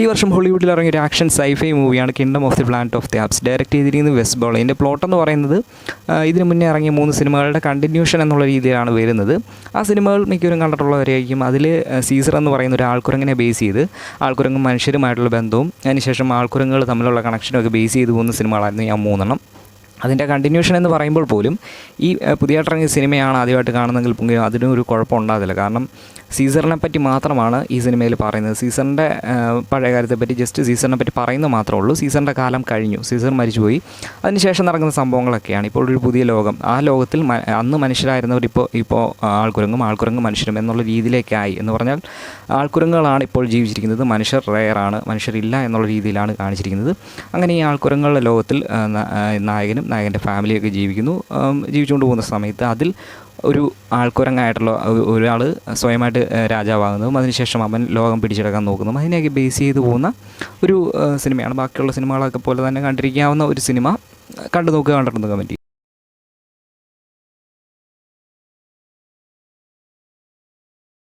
ഈ വർഷം ഹോളിവുഡിൽ ഇറങ്ങിയ ഒരു ആക്ഷൻ സൈഫൈ മൂവിയാണ് kingdom of the planet of the apes. Direct ചെയ്തിരിക്കുന്നത് വെസ് ബോൾ. ഇതിൻ്റെ പ്ലോട്ട് എന്ന് പറയുന്നത് ഇതിന് മുന്നേ ഇറങ്ങിയ 3 സിനിമകളുടെ കണ്ടിന്യൂഷൻ എന്നുള്ള രീതിയിലാണ് വരുന്നത്. ആ സിനിമകൾ മിക്കവരും കണ്ടിട്ടുള്ളവരായിരിക്കും. അതിൽ സീസർ എന്ന് പറയുന്ന ഒരു ആൾക്കുരങ്ങിനെ ബേസ് ചെയ്ത് ആൾക്കുരങ്ങും മനുഷ്യരുമായിട്ടുള്ള ബന്ധവും അതിനുശേഷം ആൾക്കുരങ്ങുകൾ തമ്മിലുള്ള കണക്ഷനൊക്കെ ബേസ് ചെയ്ത് പോകുന്ന സിനിമകളായിരുന്നു ഈ 3 അതിൻ്റെ കണ്ടിന്യൂഷൻ എന്ന് പറയുമ്പോൾ പോലും ഈ പുതിയതായിട്ട് ഇറങ്ങിയ സിനിമയാണ് ആദ്യമായിട്ട് കാണുന്നതെങ്കിൽ പോലും അതിനൊരു കുഴപ്പമുണ്ടാകില്ല. കാരണം സീസറിനെ പറ്റി മാത്രമാണ് ഈ സിനിമയിൽ പറയുന്നത്. സീസറിൻ്റെ പഴയ കാര്യത്തെപ്പറ്റി ജസ്റ്റ് സീസറിനെ പറ്റി പറയുന്നത് മാത്രമേ ഉള്ളൂ. സീസറിൻ്റെ കാലം കഴിഞ്ഞു, സീസർ മരിച്ചുപോയി. അതിനുശേഷം നടക്കുന്ന സംഭവങ്ങളൊക്കെയാണ്. ഇപ്പോൾ ഒരു പുതിയ ലോകം. ആ ലോകത്തിൽ അന്ന് മനുഷ്യരായിരുന്നവർ ഇപ്പോൾ ആൾക്കുരങ്ങും മനുഷ്യരും എന്നുള്ള രീതിയിലേക്കായി. എന്ന് പറഞ്ഞാൽ ആൾക്കുരങ്ങുകളാണ് ഇപ്പോൾ ജീവിച്ചിരിക്കുന്നത്, മനുഷ്യർ റെയറാണ്, മനുഷ്യരില്ല എന്നുള്ള രീതിയിലാണ് കാണിച്ചിരിക്കുന്നത്. അങ്ങനെ ഈ ആൾക്കുരങ്ങുകളുടെ ലോകത്തിൽ നായകൻ്റെ ഫാമിലിയൊക്കെ ജീവിച്ചുകൊണ്ട് പോകുന്ന സമയത്ത് അതിൽ ഒരു ആൾക്കുരങ്ങായിട്ടുള്ള ഒരാൾ സ്വയമായിട്ട് രാജാവാകുന്നതും അതിനുശേഷം അവൻ ലോകം പിടിച്ചെടുക്കാൻ നോക്കുന്നതും അതിനെയൊക്കെ ബേസ് ചെയ്ത് പോകുന്ന ഒരു സിനിമയാണ്. ബാക്കിയുള്ള സിനിമകളൊക്കെ പോലെ തന്നെ കണ്ടിരിക്കാവുന്ന ഒരു സിനിമ. കണ്ടു നോക്കുക, കണ്ടിട്ടുണ്ട് കമൻറ്റ്.